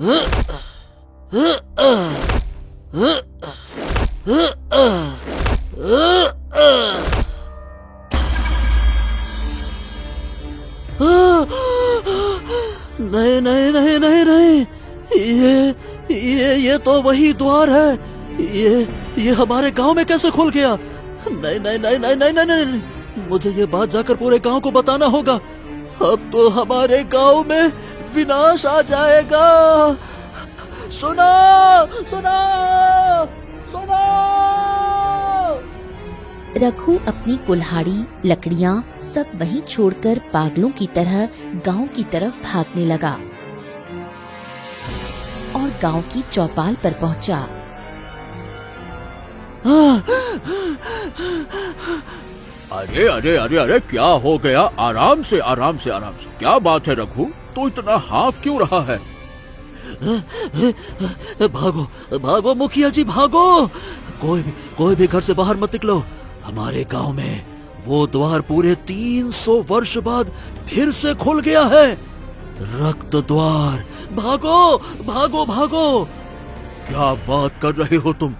नहीं नहीं नहीं नहीं नहीं, ये तो वही द्वार है। ये हमारे गांव में कैसे खुल गया? नहीं नहीं नहीं नहीं नहीं नहीं नहीं, नहीं। मुझे ये बात जाकर पूरे गांव को बताना होगा। अब तो हमारे गांव में विनाश आ जाएगा। सुनो सुनो सुनो। रघु अपनी कुल्हाड़ी, लकड़ियां सब वहीं छोड़कर पागलों की तरह गांव की तरफ भागने लगा और गांव की चौपाल पर पहुंचा। अरे अरे अरे अरे, क्या हो गया? आराम से आराम से आराम से। क्या बात है रघु, तो इतना हाँफ क्यों रहा है? भागो भागो मुखिया जी, भागो। कोई भी घर से बाहर मत निकलो। हमारे गांव में वो द्वार पूरे 300 वर्ष बाद फिर से खुल गया है। रक्त द्वार। भागो भागो भागो। क्या बात कर रहे हो तुम?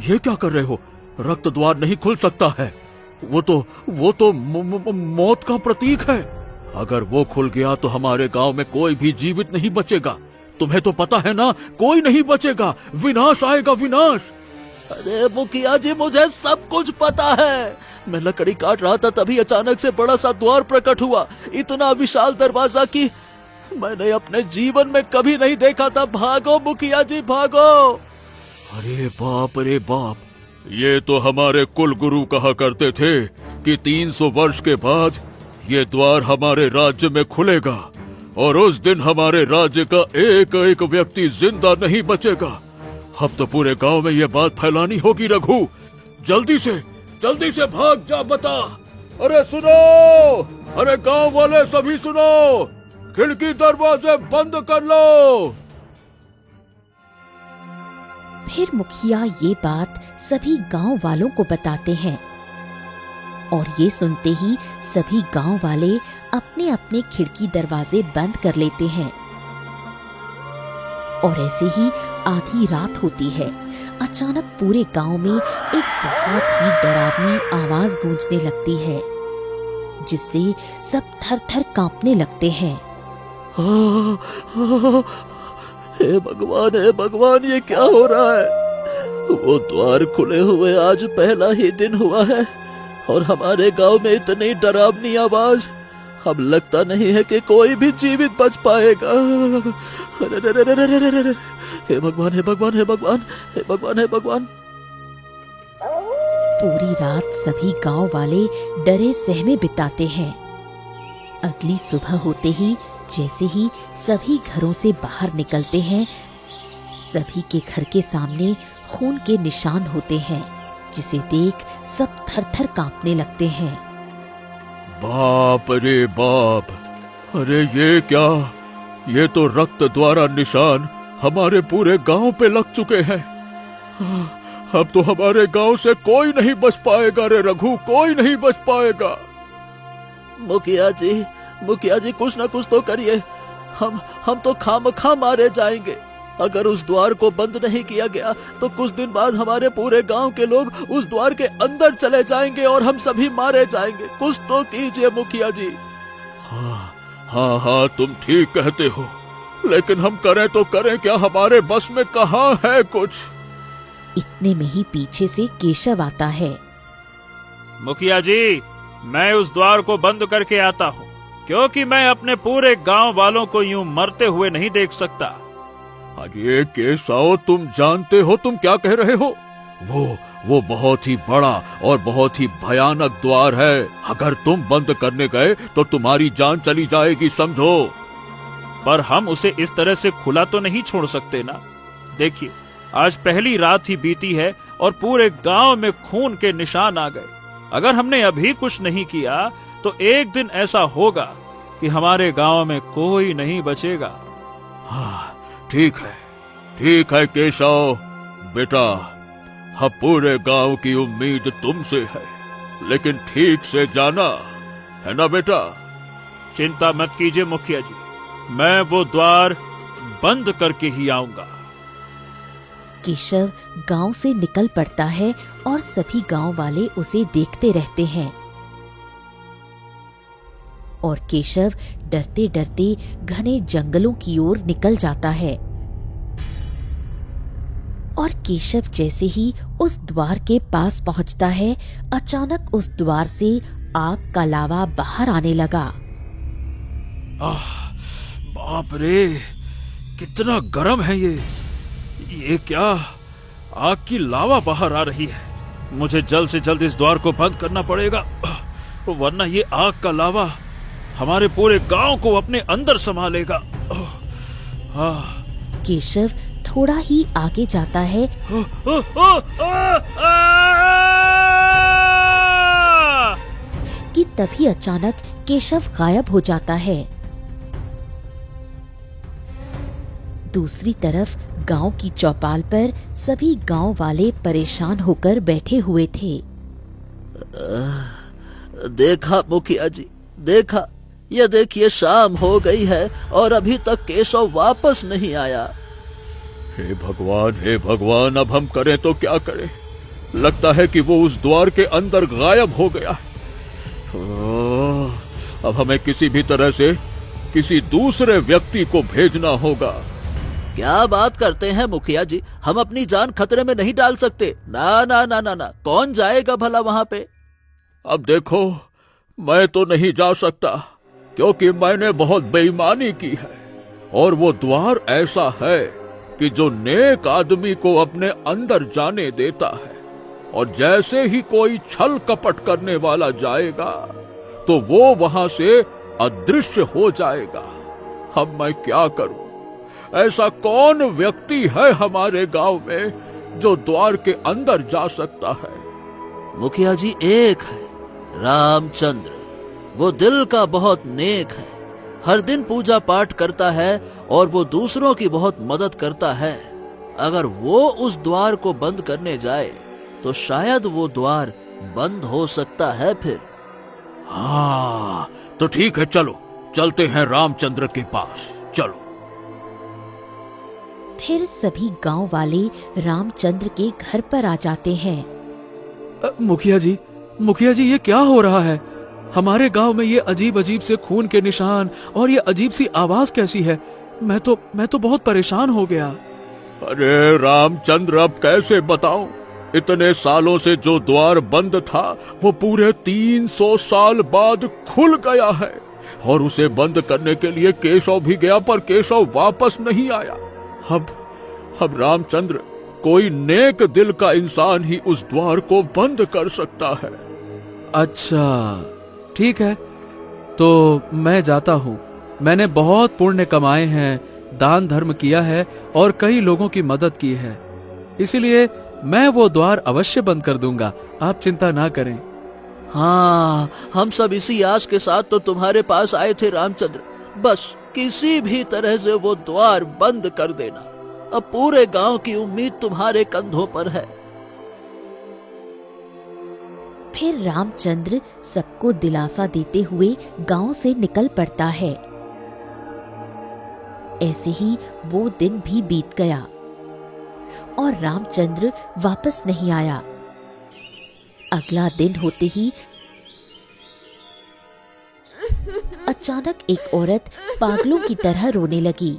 ये क्या कर रहे हो? रक्त द्वार नहीं खुल सकता है। वो तो मौत का प्रतीक है। अगर वो खुल गया तो हमारे गांव में कोई भी जीवित नहीं बचेगा। तुम्हें तो पता है ना, कोई नहीं बचेगा। विनाश आएगा, विनाश। अरे मुखिया जी, मुझे सब कुछ पता है। मैं लकड़ी काट रहा था, तभी अचानक से बड़ा सा द्वार प्रकट हुआ। इतना विशाल दरवाजा कि मैंने अपने जीवन में कभी नहीं देखा था। भागो मुखिया जी, भागो। अरे बाप रे बाप, ये तो हमारे कुल गुरु कहा करते थे कि 300 वर्ष के बाद ये द्वार हमारे राज्य में खुलेगा और उस दिन हमारे राज्य का एक एक व्यक्ति जिंदा नहीं बचेगा। अब तो पूरे गांव में ये बात फैलानी होगी रघु। जल्दी से भाग जा, बता। अरे सुनो, अरे गांव वाले सभी सुनो, खिड़की दरवाजे बंद कर लो। फिर मुखिया ये बात सभी गांव वालों को बताते हैं और ये सुनते ही सभी गांव वाले अपने अपने खिड़की दरवाजे बंद कर लेते हैं। और ऐसे ही आधी रात होती है। अचानक पूरे गांव में एक बहुत ही डरावनी आवाज गूंजने लगती है, जिससे सब थर थर कांपने लगते हैं। हे भगवान, ये क्या हो रहा है? वो द्वार खुले हुए आज पहला ही दिन हुआ है और हमारे गांव में इतनी डरावनी आवाज। अब लगता नहीं है कि कोई भी जीवित बच पाएगा। हे भगवान, हे भगवान, हे भगवान, हे भगवान, हे भगवान। पूरी रात सभी गांव वाले डरे सहमे बिताते हैं। अगली सुबह होते ही जैसे ही सभी घरों से बाहर निकलते हैं, सभी के घर के सामने खून के निशान होते हैं, जिसे देख सब थर-थर कांपने लगते हैं। बाप रे बाप, अरे ये क्या? ये तो रक्त द्वारा निशान हमारे पूरे गांव पे लग चुके हैं। अब तो हमारे गांव से कोई नहीं बच पाएगा रे रघु, कोई नहीं बच पाएगा। मुखिया जी, कुछ ना कुछ तो करिए। हम तो खामखा मारे जाएंगे। अगर उस द्वार को बंद नहीं किया गया तो कुछ दिन बाद हमारे पूरे गांव के लोग उस द्वार के अंदर चले जाएंगे और हम सभी मारे जाएंगे। कुछ तो कीजिए मुखिया जी। हाँ, तुम ठीक कहते हो, लेकिन हम करें तो करें क्या? हमारे बस में कहाँ है कुछ। इतने में ही पीछे से केशव आता है। मुखिया जी, मैं उस द्वार को बंद करके आता हूँ, क्योंकि मैं अपने पूरे गांव वालों को यूं मरते हुए नहीं देख सकता। अरे केशव, तुम जानते हो तुम क्या कह रहे हो? वो बहुत ही बड़ा और बहुत ही भयानक द्वार है। अगर तुम बंद करने गए तो तुम्हारी जान चली जाएगी, समझो। पर हम उसे इस तरह से खुला तो नहीं छोड़ सकते ना। देखिए, आज पहली रात ही बीती है और पूरे गांव में खून के निशान आ गए। अगर हमने अभी कुछ नहीं किया तो एक दिन ऐसा होगा कि हमारे गांव में कोई नहीं बचेगा। हाँ, ठीक है केशव बेटा, अब पूरे गांव की उम्मीद तुमसे है, लेकिन ठीक से जाना, है ना बेटा? चिंता मत कीजिए मुखिया जी, मैं वो द्वार बंद करके ही आऊंगा। केशव गांव से निकल पड़ता है और सभी गांव वाले उसे देखते रहते हैं। और केशव डरते डरते घने जंगलों की ओर निकल जाता है। और केशव जैसे ही उस द्वार के पास पहुंचता है, अचानक उस द्वार से आग का लावा बाहर आने लगा। बाप रे, कितना गर्म है ये क्या आग की लावा बाहर आ रही है। मुझे जल्द से जल्द इस द्वार को बंद करना पड़ेगा, वरना ये आग का लावा हमारे पूरे गांव को अपने अंदर समा लेगा। केशव थोड़ा ही आगे जाता है कि तभी अचानक केशव गायब हो जाता है। दूसरी तरफ गांव की चौपाल पर सभी गांव वाले परेशान होकर बैठे हुए थे। देखा मुखिया जी, देखा, ये देखिए शाम हो गई है और अभी तक केशव वापस नहीं आया। हे भगवान, अब हम करें तो क्या करें। लगता है कि वो उस द्वार के अंदर गायब हो गया। अब हमें किसी भी तरह से किसी दूसरे व्यक्ति को भेजना होगा। क्या बात करते हैं मुखिया जी, हम अपनी जान खतरे में नहीं डाल सकते। ना ना ना ना ना, कौन जाएगा भला वहां पे। अब देखो, मैं तो नहीं जा सकता क्योंकि मैंने बहुत बेईमानी की है, और वो द्वार ऐसा है कि जो नेक आदमी को अपने अंदर जाने देता है, और जैसे ही कोई छल कपट करने वाला जाएगा तो वो वहां से अदृश्य हो जाएगा। अब मैं क्या करूं? ऐसा कौन व्यक्ति है हमारे गांव में जो द्वार के अंदर जा सकता है? मुखिया जी, एक है, रामचंद्र। वो दिल का बहुत नेक है, हर दिन पूजा पाठ करता है और वो दूसरों की बहुत मदद करता है। अगर वो उस द्वार को बंद करने जाए तो शायद वो द्वार बंद हो सकता है फिर। हाँ, तो ठीक है, चलो चलते हैं रामचंद्र के पास, चलो। फिर सभी गांव वाले रामचंद्र के घर पर आ जाते हैं। मुखिया जी, ये क्या हो रहा है? हमारे गांव में ये अजीब अजीब से खून के निशान और ये अजीब सी आवाज कैसी है? मैं तो बहुत परेशान हो गया। अरे रामचंद्र, अब कैसे बताऊं? इतने सालों से जो द्वार बंद था वो पूरे 300 साल बाद खुल गया है, और उसे बंद करने के लिए केशव भी गया, पर केशव वापस नहीं आया। अब रामचंद्र, कोई नेक दिल का इंसान ही उस द्वार को बंद कर सकता है। अच्छा, ठीक है, तो मैं जाता हूँ। मैंने बहुत पुण्य कमाए हैं, दान धर्म किया है और कई लोगों की मदद की है, इसीलिए मैं वो द्वार अवश्य बंद कर दूंगा। आप चिंता ना करें। हाँ, हम सब इसी आस के साथ तो तुम्हारे पास आए थे रामचंद्र। बस किसी भी तरह से वो द्वार बंद कर देना। अब पूरे गांव की उम्मीद तुम्हारे कंधों पर है। फिर रामचंद्र सबको दिलासा देते हुए गांव से निकल पड़ता है। ऐसे ही वो दिन भी बीत गया और रामचंद्र वापस नहीं आया। अगला दिन होते ही अचानक एक औरत पागलों की तरह रोने लगी।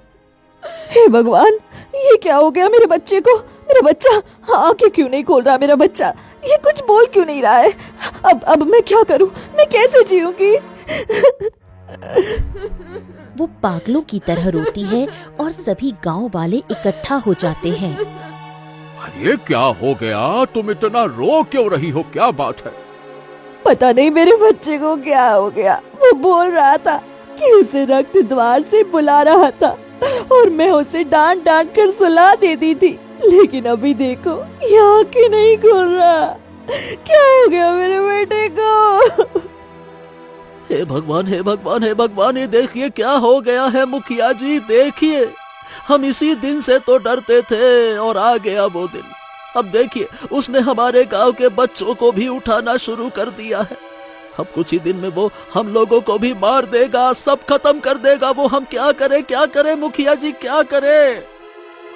हे भगवान, ये क्या हो गया मेरे बच्चे को? मेरा बच्चा आंखें क्यों नहीं खोल रहा? मेरा बच्चा ये कुछ बोल क्यों नहीं रहा है? अब मैं क्या करूं? मैं कैसे जीऊंगी? वो पागलों की तरह रोती है और सभी गांव वाले इकट्ठा हो जाते हैं। ये क्या हो गया? तुम इतना रो क्यों रही हो? क्या बात है? पता नहीं मेरे बच्चे को क्या हो गया। वो बोल रहा था कि उसे रक्त द्वार से बुला रहा था और मैं उसे डांट डांट कर सुला देती थी, लेकिन अभी देखो ये आंखें नहीं खोल रहा। क्या हो गया मेरे बेटे को? हे भगवान, हे भगवान, हे भगवान, ये देखिए क्या हो गया है मुखिया जी। देखिए, हम इसी दिन से तो डरते थे और आ गया वो दिन। अब देखिए, उसने हमारे गांव के बच्चों को भी उठाना शुरू कर दिया है। अब कुछ ही दिन में वो हम लोगों को भी मार देगा, सब खत्म कर देगा। वो हम क्या करें मुखिया जी, क्या करें?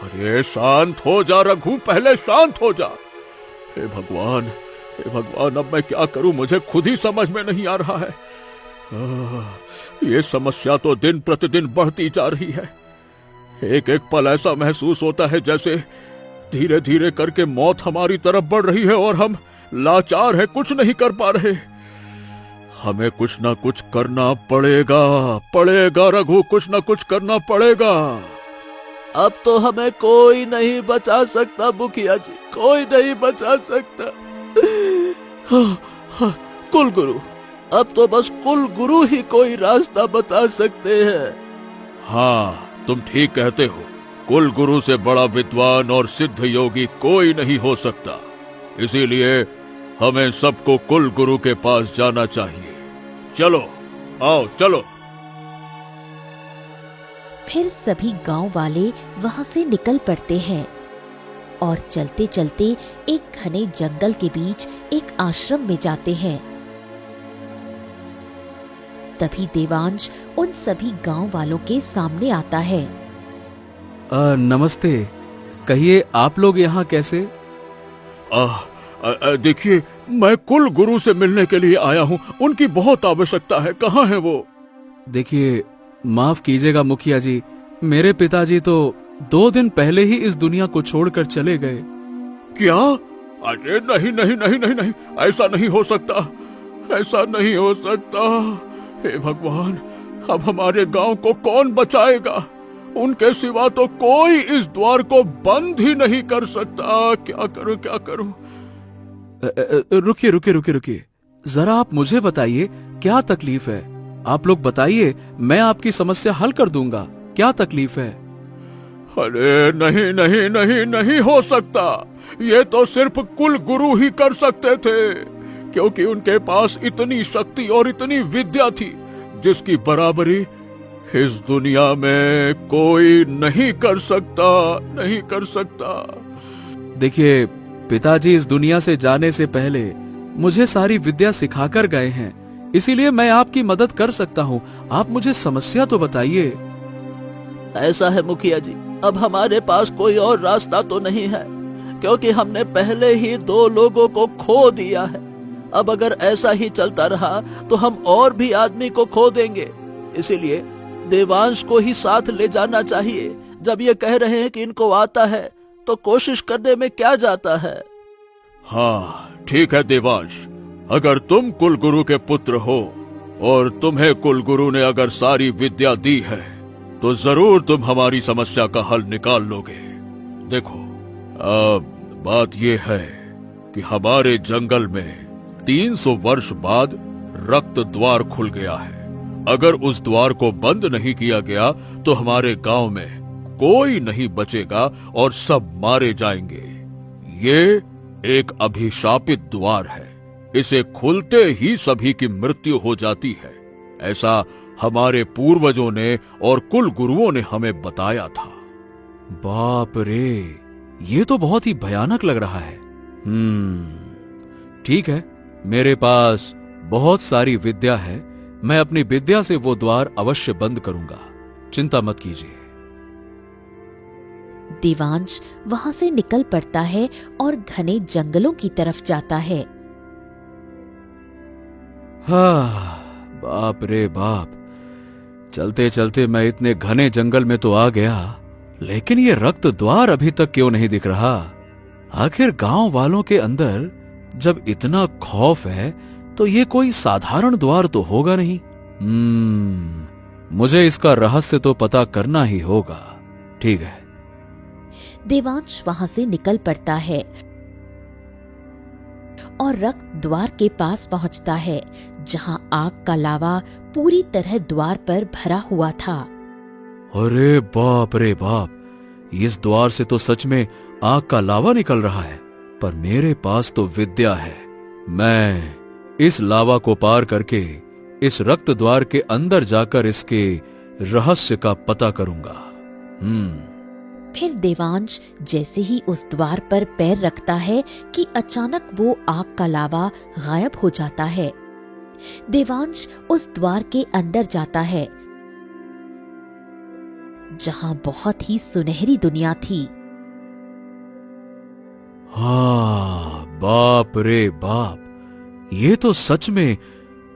अरे शांत हो जा रघु, पहले शांत हो जा। हे भगवान, अब मैं क्या करूं, मुझे खुद ही समझ में नहीं आ रहा है। ये समस्या तो दिन प्रतिदिन बढ़ती जा रही है। एक एक पल ऐसा महसूस होता है जैसे धीरे धीरे करके मौत हमारी तरफ बढ़ रही है और हम लाचार है, कुछ नहीं कर पा रहे। हमें कुछ ना कुछ करना पड़ेगा रघु, कुछ ना कुछ करना पड़ेगा। अब तो हमें कोई नहीं बचा सकता मुखिया जी, कोई नहीं बचा सकता। कुल गुरु, अब तो बस कुल गुरु ही कोई रास्ता बता सकते हैं। हाँ, तुम ठीक कहते हो। कुल गुरु से बड़ा विद्वान और सिद्ध योगी कोई नहीं हो सकता। इसीलिए हमें सबको कुल गुरु के पास जाना चाहिए। चलो, आओ चलो। फिर सभी गांव वाले वहां से निकल पड़ते हैं और चलते चलते एक घने जंगल के बीच एक आश्रम में जाते हैं। तभी देवांश उन सभी गांव वालों के सामने आता है। नमस्ते, कहिए आप लोग यहाँ कैसे? देखिए, मैं कुल गुरु से मिलने के लिए आया हूँ, उनकी बहुत आवश्यकता है। कहाँ है वो? देखिए, माफ कीजिएगा मुखिया जी, मेरे पिताजी तो 2 दिन पहले ही इस दुनिया को छोड़कर चले गए। क्या? अरे नहीं, ऐसा नहीं हो सकता, ऐसा नहीं हो सकता। हे भगवान, अब हमारे गांव को कौन बचाएगा? उनके सिवा तो कोई इस द्वार को बंद ही नहीं कर सकता। क्या करूं? रुकिए, जरा आप मुझे बताइए क्या तकलीफ है? आप लोग बताइए, मैं आपकी समस्या हल कर दूंगा। क्या तकलीफ है? अरे नहीं हो सकता। ये तो सिर्फ कुल गुरु ही कर सकते थे, क्योंकि उनके पास इतनी शक्ति और इतनी विद्या थी जिसकी बराबरी इस दुनिया में कोई नहीं कर सकता। देखिए, पिताजी इस दुनिया से जाने से पहले मुझे सारी विद्या सिखाकर गए हैं, इसीलिए मैं आपकी मदद कर सकता हूँ। आप मुझे समस्या तो बताइए। ऐसा है मुखिया जी, अब हमारे पास कोई और रास्ता तो नहीं है, क्योंकि हमने पहले ही 2 लोगों को खो दिया है। अब अगर ऐसा ही चलता रहा तो हम और भी आदमी को खो देंगे। इसीलिए देवांश को ही साथ ले जाना चाहिए। जब ये कह रहे हैं कि इनको आता है तो कोशिश करने में क्या जाता है। हाँ ठीक है देवांश, अगर तुम कुल गुरु के पुत्र हो और तुम्हें कुल गुरु ने अगर सारी विद्या दी है तो जरूर तुम हमारी समस्या का हल निकाल लोगे। देखो, अब बात यह है कि हमारे जंगल में 300 वर्ष बाद रक्त द्वार खुल गया है। अगर उस द्वार को बंद नहीं किया गया तो हमारे गांव में कोई नहीं बचेगा और सब मारे जाएंगे। ये एक अभिशापित द्वार है, इसे खुलते ही सभी की मृत्यु हो जाती है। ऐसा हमारे पूर्वजों ने और कुल गुरुओं ने हमें बताया था। बाप रे, ये तो बहुत ही भयानक लग रहा है। ठीक है, मेरे पास बहुत सारी विद्या है, मैं अपनी विद्या से वो द्वार अवश्य बंद करूंगा, चिंता मत कीजिए। देवांश वहां से निकल पड़ता है और घने जंगलों की तरफ जाता है। हाँ, बाप रे बाप, चलते चलते मैं इतने घने जंगल में तो आ गया, लेकिन ये रक्त द्वार अभी तक क्यों नहीं दिख रहा? आखिर गांव वालों के अंदर जब इतना खौफ है तो ये कोई साधारण द्वार तो होगा नहीं। मुझे इसका रहस्य तो पता करना ही होगा। ठीक है। देवांश वहां से निकल पड़ता है और रक्त द्वार के पास पहुंचता है, जहां आग का लावा पूरी तरह द्वार पर भरा हुआ था। अरे बाप रे बाप, इस द्वार से तो सच में आग का लावा निकल रहा है, पर मेरे पास तो विद्या है। मैं इस लावा को पार करके इस रक्त द्वार के अंदर जाकर इसके रहस्य का पता करूंगा। फिर देवांश जैसे ही उस द्वार पर पैर रखता है कि अचानक वो आग का लावा गायब हो जाता है। देवांश उस द्वार के अंदर जाता है, जहां बहुत ही सुनहरी दुनिया थी। हाँ, बाप रे बाप, ये तो सच में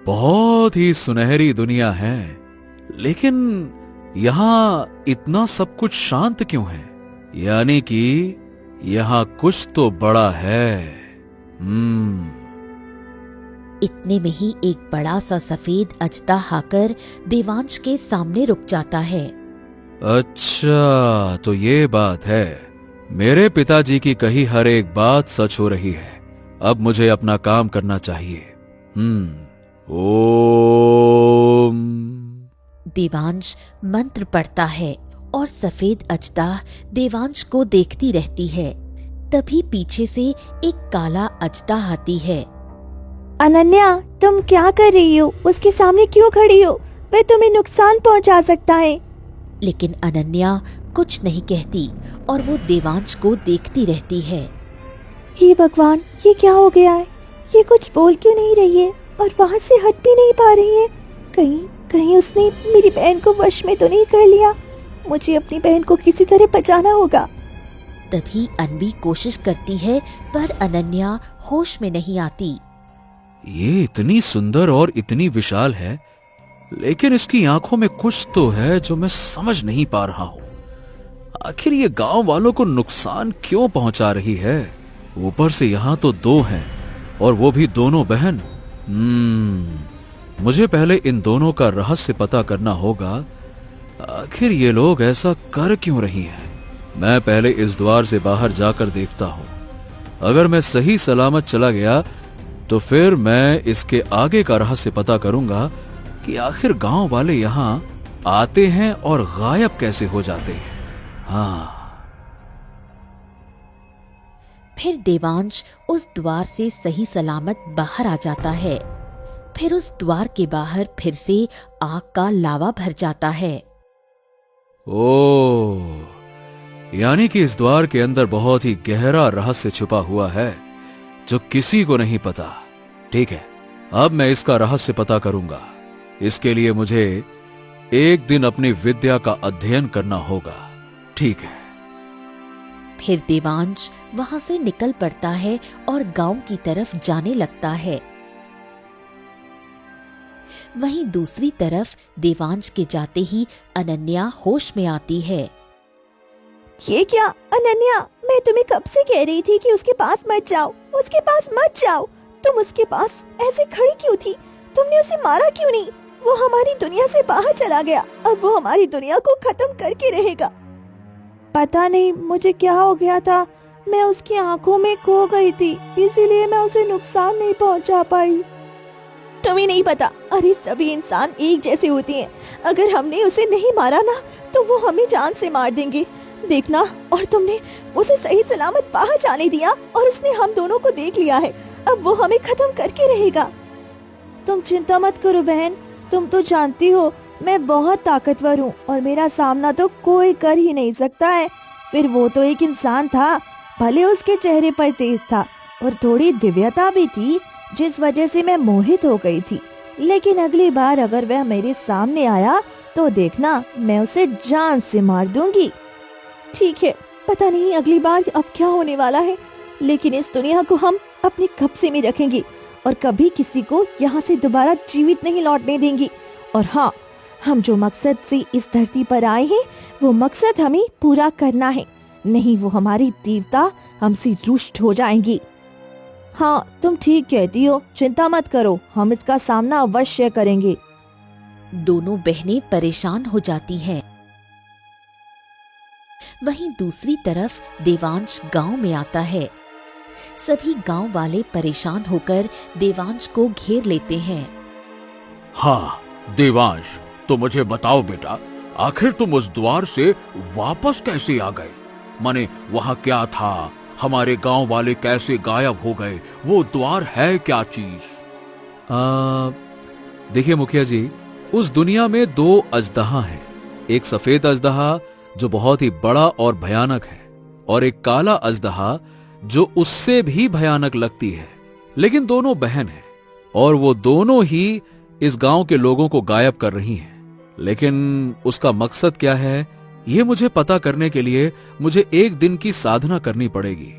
बहुत ही सुनहरी दुनिया है। लेकिन यहाँ इतना सब कुछ शांत क्यों है? यानी कि यहाँ कुछ तो बड़ा है। इतने में ही एक बड़ा सा सफेद अजदा आकर देवांश के सामने रुक जाता है। अच्छा, तो ये बात है। मेरे पिताजी की कही हर एक बात सच हो रही है। अब मुझे अपना काम करना चाहिए। ओम। देवांश मंत्र पढ़ता है और सफेद अजदा देवांश को देखती रहती है। तभी पीछे से एक काला अजदा आती है। अनन्या, तुम क्या कर रही हो? उसके सामने क्यों खड़ी हो? वह तुम्हें नुकसान पहुंचा सकता है। लेकिन अनन्या कुछ नहीं कहती और वो देवांश को देखती रहती है। हे भगवान, ये क्या हो गया है? ये कुछ बोल क्यों नहीं रही है और वहाँ से हट भी नहीं पा रही है? कहीं उसने मेरी बहन को वश में तो नहीं कर लिया? मुझे अपनी बहन को किसी तरह बचाना होगा। तभी अन्वी कोशिश करती है, पर अनन्या होश में नहीं आती। ये इतनी सुंदर और इतनी विशाल है, लेकिन इसकी आंखों में कुछ तो है जो मैं समझ नहीं पा रहा हूं। आखिर ये गांव वालों को नुकसान क्यों पहुंचा रही है? ऊपर से यहां तो दो हैं और वो भी दोनों बहन। मुझे पहले इन दोनों का रहस्य पता करना होगा। आखिर ये लोग ऐसा कर क्यों रही हैं? मैं पहले इस द्वार से बाहर जाकर देखता हूं। अगर मैं सही सलामत चला गया तो फिर मैं इसके आगे का रहस्य पता करूंगा कि आखिर गांव वाले यहां आते हैं और गायब कैसे हो जाते हैं। हाँ। फिर देवांश उस द्वार से सही सलामत बाहर आ जाता है। फिर उस द्वार के बाहर फिर से आग का लावा भर जाता है। ओह, यानी कि इस द्वार के अंदर बहुत ही गहरा रहस्य छुपा हुआ है जो किसी को नहीं पता। ठीक है, अब मैं इसका रहस्य पता करूंगा। इसके लिए मुझे एक दिन अपनी विद्या का अध्ययन करना होगा। ठीक है। फिर देवांश वहां से निकल पड़ता है और गांव की तरफ जाने लगता है। वहीं दूसरी तरफ देवांश के जाते ही अनन्या होश में आती है। ये क्या अनन्या, मैं तुम्हें कब से कह रही थी कि उसके पास मत जाओ, उसके पास मत जाओ। तुम उसके पास ऐसे खड़ी क्यों थी? तुमने उसे मारा क्यों नहीं? वो हमारी दुनिया से बाहर चला गया, अब वो हमारी दुनिया को खत्म करके रहेगा। पता नहीं मुझे क्या हो गया था, मैं उसकी आंखों में खो गई थी, इसीलिए मैं उसे नुकसान नहीं पहुंचा पाई। तुम्हें नहीं पता, अरे सभी इंसान एक जैसे होते हैं। अगर हमने उसे नहीं मारा ना तो वो हमें जान से मार देंगे। देखना, और तुमने उसे सही सलामत बाहर जाने दिया और उसने हम दोनों को देख लिया है। अब वो हमें खत्म करके रहेगा। तुम चिंता मत करो बहन, तुम तो जानती हो मैं बहुत ताकतवर हूँ और मेरा सामना तो कोई कर ही नहीं सकता है। फिर वो तो एक इंसान था, भले उसके चेहरे पर तेज था और थोड़ी दिव्यता भी थी, जिस वजह से मैं मोहित हो गई थी। लेकिन अगली बार अगर वह मेरे सामने आया तो देखना, मैं उसे जान से मार दूंगी। ठीक है, पता नहीं अगली बार अब क्या होने वाला है, लेकिन इस दुनिया को हम अपने कब्जे में रखेंगे और कभी किसी को यहाँ से दोबारा जीवित नहीं लौटने देंगी। और हाँ, हम जो मकसद से इस धरती पर आए हैं वो मकसद हमें पूरा करना है, नहीं वो हमारी देवता हमसे रुष्ट हो जाएंगी। हाँ, तुम ठीक कहती हो, चिंता मत करो, हम इसका सामना अवश्य करेंगे। दोनों बहनें परेशान हो जाती हैं। वहीं दूसरी तरफ देवांश गांव में आता है। सभी गांव वाले परेशान होकर देवांश को घेर लेते हैं। हाँ देवांश, तो मुझे बताओ बेटा, आखिर तुम उस द्वार से वापस कैसे आ गए? माने वहाँ क्या था? हमारे गांव वाले कैसे गायब हो गए? वो द्वार है क्या चीज? देखिए मुखिया जी, उस दुनिया में दो अजदहा हैं। एक सफेद अजदहा जो बहुत ही बड़ा और भयानक है, और एक काला अजदहा जो उससे भी भयानक लगती है। लेकिन दोनों बहन हैं और वो दोनों ही इस गांव के लोगों को गायब कर रही हैं। लेकिन उसका मकसद क्या है, ये मुझे पता करने के लिए मुझे एक दिन की साधना करनी पड़ेगी।